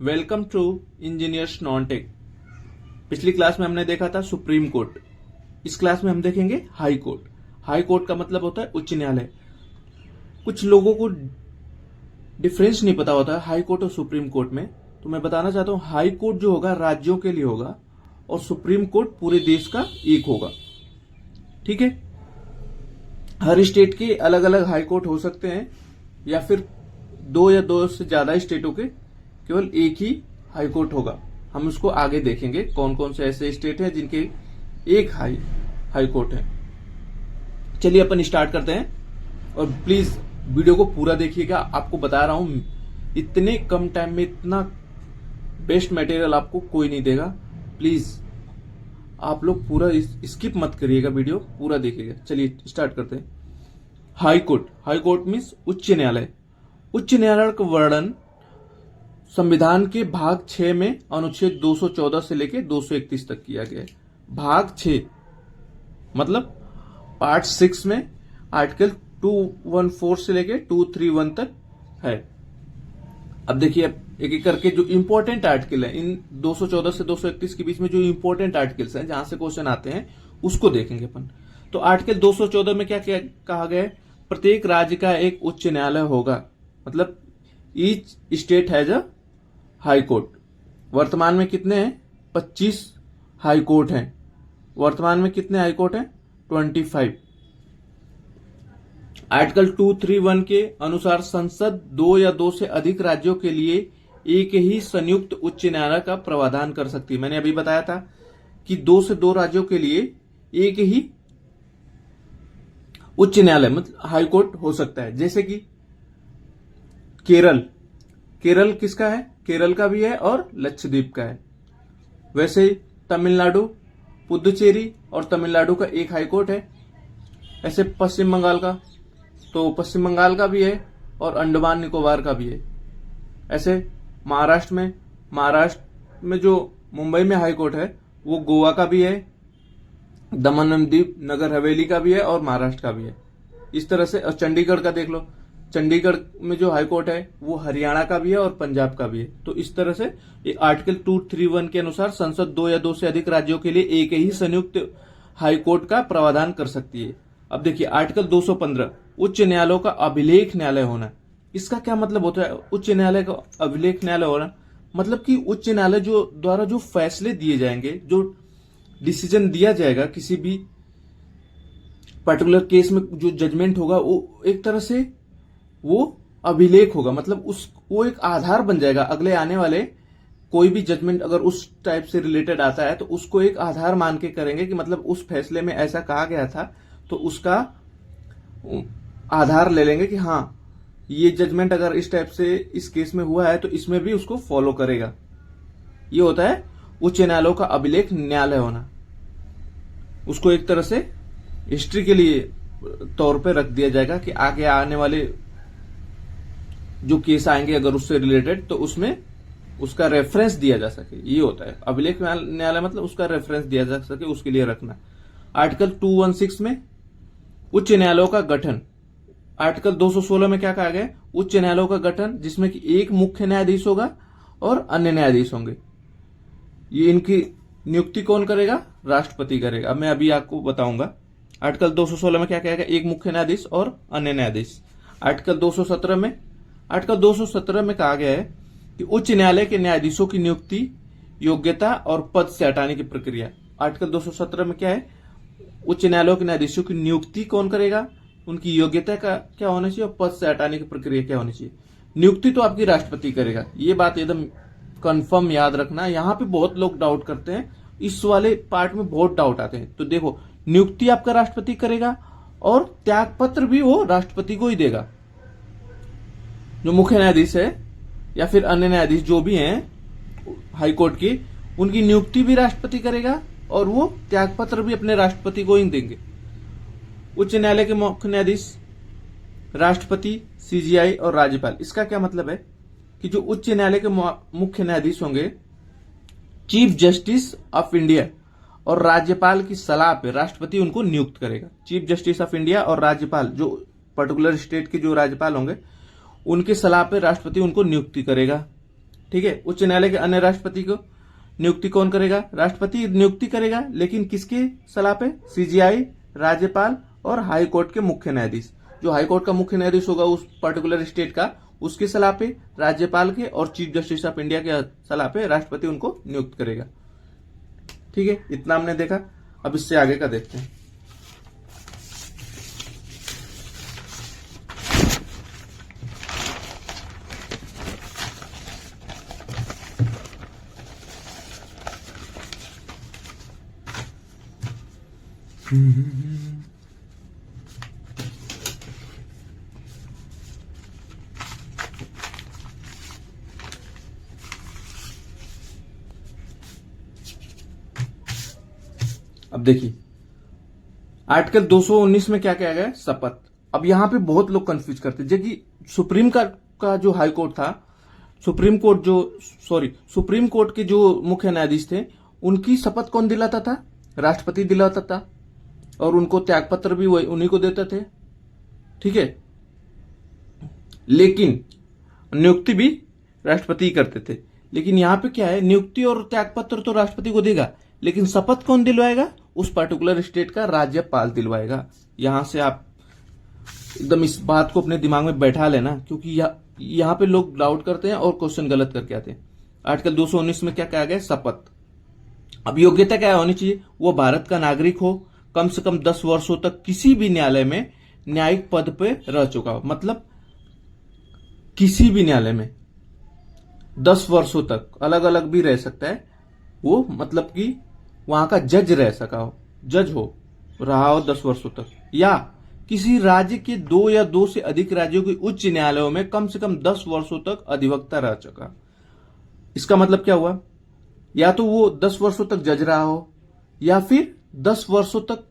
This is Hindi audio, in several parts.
Welcome to engineers non tech. पिछली क्लास में हमने देखा था सुप्रीम कोर्ट। इस क्लास में हम देखेंगे हाई कोर्ट। हाई कोर्ट का मतलब होता है उच्च न्यायालय। कुछ लोगों को डिफरेंस नहीं पता होता है हाई कोर्ट और सुप्रीम कोर्ट में, तो मैं बताना चाहता हूं हाई कोर्ट जो होगा राज्यों के लिए होगा और सुप्रीम कोर्ट पूरे देश का एक होगा। ठीक है, हर स्टेट के अलग अलग हाई कोर्ट हो सकते हैं या फिर दो या दो से ज्यादा स्टेटों के केवल एक ही हाई कोर्ट होगा। हम उसको आगे देखेंगे कौन कौन से ऐसे स्टेट हैं जिनके एक हाई कोर्ट है। चलिए अपन स्टार्ट करते हैं और प्लीज वीडियो को पूरा देखिएगा। आपको बता रहा हूं इतने कम टाइम में इतना बेस्ट मटेरियल आपको कोई नहीं देगा। प्लीज आप लोग पूरा स्किप मत करिएगा, वीडियो पूरा देखिएगा। चलिए स्टार्ट करते हैं। हाई कोर्ट मीन्स उच्च न्यायालय। उच्च न्यायालय का वर्णन संविधान के भाग 6 में अनुच्छेद 214 से लेकर 231 तक किया गया है। भाग 6 मतलब पार्ट 6 में आर्टिकल 214 से लेकर 231 तक है। अब देखिए एक एक करके जो इंपॉर्टेंट आर्टिकल है, इन 214 से 231 के बीच में जो इंपॉर्टेंट आर्टिकल्स हैं जहां से क्वेश्चन आते हैं उसको देखेंगे अपन। तो आर्टिकल 214 में क्या कहा गया है? प्रत्येक राज्य का एक उच्च न्यायालय होगा, मतलब each state has a high court. वर्तमान में कितने हैं? 25 हाई कोर्ट हैं। वर्तमान में कितने हाई कोर्ट हैं? 25। आर्टिकल 231 के अनुसार संसद 2 या 2 से अधिक राज्यों के लिए एक ही संयुक्त उच्च न्यायालय का प्रावधान कर सकती है। मैंने अभी बताया था कि 2 से 2 राज्यों के लिए एक ही उच्च न्यायालय मतलब हाई कोर्ट हो सकता है। जैसे कि केरल किसका है? केरल का भी है और लक्षद्वीप का है। वैसे ही तमिलनाडु, पुदुचेरी और तमिलनाडु का एक हाई कोर्ट है। ऐसे पश्चिम बंगाल का, तो पश्चिम बंगाल का भी है और अंडमान निकोबार का भी है। ऐसे महाराष्ट्र में जो मुंबई में हाई कोर्ट है वो गोवा का भी है, दमन एवं दीव नगर हवेली का भी है और महाराष्ट्र का भी है। इस तरह से, और चंडीगढ़ का देख लो, चंडीगढ़ में जो हाई कोर्ट है वो हरियाणा का भी है और पंजाब का भी है। तो इस तरह से आर्टिकल 231 के अनुसार संसद 2 या 2 से अधिक राज्यों के लिए एक ही संयुक्त हाई कोर्ट का प्रावधान कर सकती है। अब देखिए आर्टिकल 215 उच्च न्यायालयों का अभिलेख न्यायालय होना। इसका क्या मतलब होता है? उच्च न्यायालय का अभिलेख न्यायालय होना मतलब कि उच्च न्यायालय जो द्वारा जो फैसले दिए जाएंगे, जो डिसीजन दिया जाएगा किसी भी पर्टिकुलर केस में, जो जजमेंट होगा वो एक तरह से वो अभिलेख होगा। मतलब वो एक आधार बन जाएगा। अगले आने वाले कोई भी जजमेंट अगर उस टाइप से रिलेटेड आता है तो उसको एक आधार मान के करेंगे कि मतलब उस फैसले में ऐसा कहा गया था, तो उसका आधार ले लेंगे कि हाँ ये जजमेंट अगर इस टाइप से इस केस में हुआ है तो इसमें भी उसको फॉलो करेगा। ये होता है उच्च न्यायालयों का अभिलेख न्यायालय होना। उसको एक तरह से हिस्ट्री के लिए तौर पे रख दिया जाएगा कि आगे आने वाले जो केस आएंगे अगर उससे रिलेटेड, तो उसमें उसका रेफरेंस दिया जा सके। ये होता है अभिलेख न्यायालय, मतलब उसका रेफरेंस दिया जा सके, उसके लिए रखना। आर्टिकल 216 में उच्च न्यायालयों का गठन। आर्टिकल 216 में क्या कहा गया? उच्च न्यायालयों का गठन जिसमें कि एक मुख्य न्यायाधीश होगा और अन्य न्यायाधीश होंगे। ये इनकी नियुक्ति कौन करेगा? राष्ट्रपति करेगा। अब मैं अभी आपको बताऊंगा। आर्टिकल 216 में क्या कहेगा? एक मुख्य न्यायाधीश और अन्य न्यायाधीश। आर्टिकल 217 में कहा गया है कि उच्च न्यायालय के न्यायाधीशों की नियुक्ति, योग्यता और पद से हटाने की प्रक्रिया। आर्टिकल 217 में क्या है? उच्च न्यायालयों के न्यायाधीशों की नियुक्ति कौन करेगा, उनकी योग्यता का क्या होना चाहिए और पद से हटाने की प्रक्रिया क्या होनी चाहिए। नियुक्ति तो आपकी राष्ट्रपति करेगा, ये बात एकदम कंफर्म याद रखना। यहां पे बहुत लोग डाउट करते हैं, इस वाले पार्ट में बहुत डाउट आते हैं। तो देखो, नियुक्ति आपका राष्ट्रपति करेगा और त्याग पत्र भी वो राष्ट्रपति को ही देगा। जो मुख्य न्यायाधीश है या फिर अन्य न्यायाधीश जो भी हैं हाई कोर्ट की, उनकी नियुक्ति भी राष्ट्रपति करेगा और वो त्यागपत्र भी अपने राष्ट्रपति को ही देंगे। उच्च न्यायालय के मुख्य न्यायाधीश राष्ट्रपति, सीजीआई और राज्यपाल। इसका क्या मतलब है कि जो उच्च न्यायालय के मुख्य न्यायाधीश होंगे, चीफ जस्टिस ऑफ इंडिया और राज्यपाल की सलाह पे राष्ट्रपति उनको नियुक्त करेगा। चीफ जस्टिस ऑफ इंडिया और राज्यपाल, जो पर्टिकुलर स्टेट के जो राज्यपाल होंगे, उनकी सलाह पे राष्ट्रपति उनको नियुक्ति करेगा। ठीक है। उच्च न्यायालय के अन्य राष्ट्रपति को नियुक्ति कौन करेगा? राष्ट्रपति नियुक्ति करेगा, लेकिन किसके सलाह पे? सीजीआई, राज्यपाल और हाई कोर्ट के मुख्य न्यायाधीश। जो हाई कोर्ट का मुख्य न्यायाधीश होगा उस पर्टिकुलर स्टेट का, उसकी सलाह पे, राज्यपाल के और चीफ जस्टिस ऑफ इंडिया के सलाह पे राष्ट्रपति उनको नियुक्त करेगा। ठीक है, इतना हमने देखा। अब इससे आगे का देखते हैं। अब देखिए आर्टिकल 219 में क्या कहा गया है? शपथ। अब यहां पे बहुत लोग कंफ्यूज करते हैं, जबकि सुप्रीम का जो हाई कोर्ट था, सुप्रीम कोर्ट के जो मुख्य न्यायाधीश थे, उनकी शपथ कौन दिलाता था? राष्ट्रपति दिलाता था, और उनको त्यागपत्र भी वही उन्हीं को देते थे। ठीक है, लेकिन नियुक्ति भी राष्ट्रपति करते थे। लेकिन यहां पे क्या है, नियुक्ति और त्यागपत्र तो राष्ट्रपति को देगा, लेकिन शपथ कौन दिलवाएगा? उस पर्टिकुलर स्टेट का राज्यपाल दिलवाएगा। यहां से आप एकदम इस बात को अपने दिमाग में बैठा लेना, क्योंकि यहां पे लोग डाउट करते हैं और क्वेश्चन गलत करके आते हैं। आर्टिकल 219 में क्या कहा गया? शपथ। अब योग्यता क्या होनी चाहिए? वो भारत का नागरिक हो, कम से कम 10 वर्षों तक किसी भी न्यायालय में न्यायिक पद पे रह चुका हो। मतलब किसी भी न्यायालय में 10 वर्षों तक, अलग अलग भी रह सकता है वो, मतलब कि वहां का जज रह सका हो, जज हो रहा हो 10 वर्षों तक, या किसी राज्य के 2 या 2 से अधिक राज्यों के उच्च न्यायालयों में कम से कम 10 वर्षों तक अधिवक्ता रह चुका। इसका मतलब क्या हुआ? या तो वो 10 वर्षों तक जज रहा हो, या फिर 10 वर्षों तक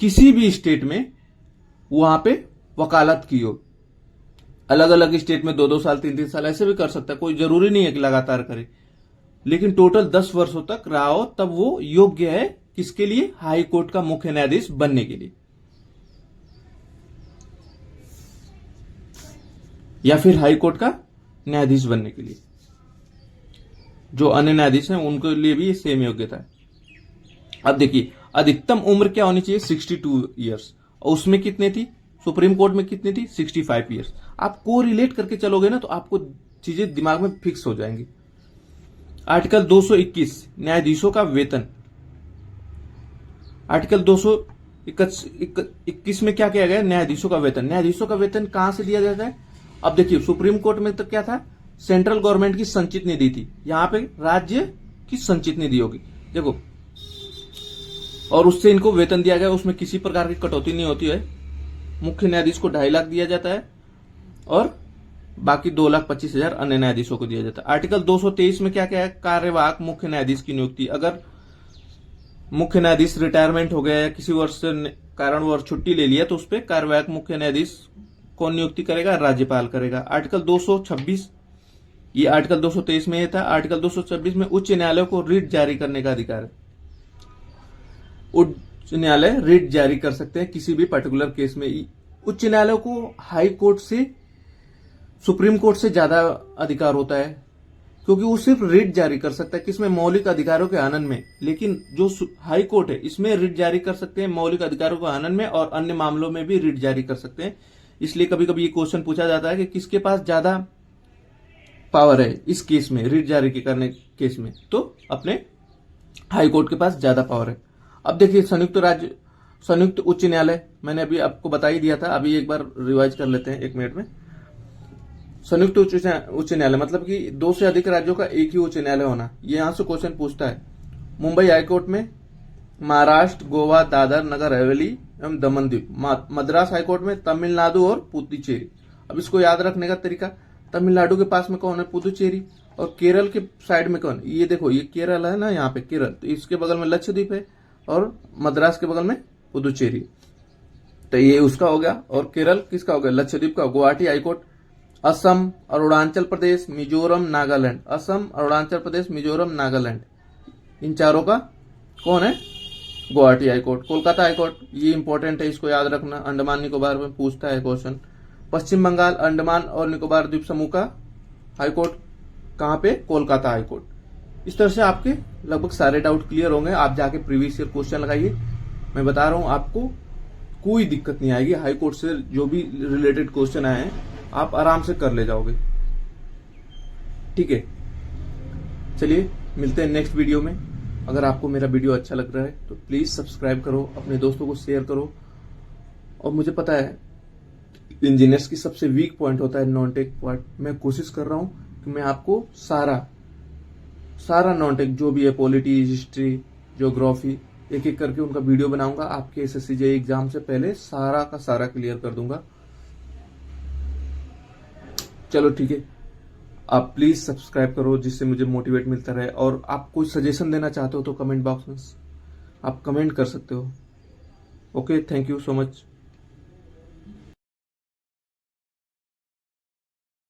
किसी भी स्टेट में वहां पे वकालत की हो। अलग अलग स्टेट में 2-2 साल, 3-3 साल ऐसे भी कर सकता है, कोई जरूरी नहीं है कि लगातार करे, लेकिन टोटल 10 वर्षों तक रहा हो, तब वो योग्य है किसके लिए? हाई कोर्ट का मुख्य न्यायाधीश बनने के लिए, या फिर हाई कोर्ट का न्यायाधीश बनने के लिए। जो अन्य न्यायाधीश हैं उनके लिए भी सेम योग्यता है। अब देखिए अधिकतम उम्र क्या होनी चाहिए? 62 ईयर्स। और उसमें कितने थी? सुप्रीम कोर्ट में कितनी थी? 65 ईयर्स। आप को रिलेट करके चलोगे ना तो आपको चीजें दिमाग में फिक्स हो जाएंगी। आर्टिकल 221 न्यायाधीशों का वेतन। आर्टिकल 221 में क्या किया गया? न्यायाधीशों का वेतन। न्यायाधीशों का वेतन कहां से दिया जाता है? अब देखिए सुप्रीम कोर्ट में तो क्या था? सेंट्रल गवर्नमेंट की संचित निधि थी, यहां पे राज्य की संचित निधि होगी, देखो, और उससे इनको वेतन दिया गया। उसमें किसी प्रकार की कटौती नहीं होती है। मुख्य न्यायाधीश को 2.5 लाख दिया जाता है और बाकी 2,25,000 अन्य न्यायाधीशों को दिया जाता है। आर्टिकल 223 में क्या क्या है? कार्यवाहक मुख्य न्यायाधीश की नियुक्ति। अगर मुख्य न्यायाधीश रिटायरमेंट हो गया या किसी वर्ष से कारणवश छुट्टी ले लिया तो उस पर कार्यवाहक मुख्य न्यायाधीश कौन नियुक्ति करेगा? राज्यपाल करेगा। आर्टिकल 226, ये आर्टिकल 223 में था। आर्टिकल 226 में उच्च न्यायालय को रिट जारी करने का अधिकार है। उच्च न्यायालय रिट जारी कर सकते हैं किसी भी पर्टिकुलर केस में। उच्च न्यायालय को हाई कोर्ट से, सुप्रीम कोर्ट से ज्यादा अधिकार होता है, क्योंकि वो सिर्फ रिट जारी कर सकता है किसमें? मौलिक अधिकारों के आनंद में। लेकिन जो हाई कोर्ट है इसमें रिट जारी कर सकते हैं मौलिक अधिकारों के आनंद में, और अन्य मामलों में भी रिट जारी कर सकते हैं। इसलिए कभी कभी ये क्वेश्चन पूछा जाता है कि किसके पास ज्यादा पावर है इस केस में, रिट जारी करने केस में, तो अपने हाई कोर्ट के पास ज्यादा पावर है। अब देखिए संयुक्त उच्च न्यायालय, मैंने अभी आपको बता ही दिया था, अभी एक बार रिवाइज कर लेते हैं 1 मिनट में। संयुक्त उच्च न्यायालय मतलब कि 2 से अधिक राज्यों का एक ही उच्च न्यायालय होना। ये यहां से क्वेश्चन पूछता है। मुंबई हाईकोर्ट में महाराष्ट्र, गोवा, दादर नगर हवेली एवं दमन द्वीप। मद्रास हाईकोर्ट में तमिलनाडु और पुदुचेरी। अब इसको याद रखने का तरीका, तमिलनाडु के पास में कौन है? पुदुचेरी। और केरल के साइड में कौन? ये देखो, ये केरल है ना, यहाँ पे केरल, तो इसके बगल में लक्षद्वीप है, और मद्रास के बगल में पुदुचेरी। तो ये उसका हो गया। और केरल किसका हो गया? लक्षद्वीप का। गुवाहाटी हाईकोर्ट, असम, अरुणाचल प्रदेश, मिजोरम, नागालैंड। असम, अरुणाचल प्रदेश, मिजोरम, नागालैंड, इन चारों का कौन है? गुवाहाटी हाईकोर्ट। कोलकाता हाईकोर्ट, ये इंपॉर्टेंट है, इसको याद रखना, अंडमान निकोबार में पूछता है क्वेश्चन। पश्चिम बंगाल, अंडमान और निकोबार द्वीप समूह का हाईकोर्ट कहाँ पे? Kolkata high court. इस तरह से आपके लगभग सारे डाउट क्लियर होंगे। आप जाके प्रीवियस ईयर क्वेश्चन लगाइए, मैं बता रहा हूं आपको कोई दिक्कत नहीं आएगी। हाई कोर्ट से जो भी रिलेटेड क्वेश्चन आए हैं आप आराम से कर ले जाओगे। ठीक है, चलिए मिलते हैं नेक्स्ट वीडियो में। अगर आपको मेरा वीडियो अच्छा लग रहा है तो प्लीज सब्सक्राइब करो, अपने दोस्तों को शेयर करो। और मुझे पता है इंजीनियर्स की सबसे वीक पॉइंट होता है नॉन टेक पार्ट। मैं कोशिश कर रहा हूं कि मैं आपको सारा नॉन टेक जो भी है, पॉलिटी, हिस्ट्री, ज्योग्राफी, एक एक करके उनका वीडियो बनाऊंगा। आपके एसएससी जेईई एग्जाम से पहले सारा का सारा क्लियर कर दूंगा। चलो ठीक है, आप प्लीज सब्सक्राइब करो जिससे मुझे मोटिवेट मिलता रहे। और आप कोई सजेशन देना चाहते हो तो कमेंट बॉक्स में आप कमेंट कर सकते हो। Okay, thank you so much.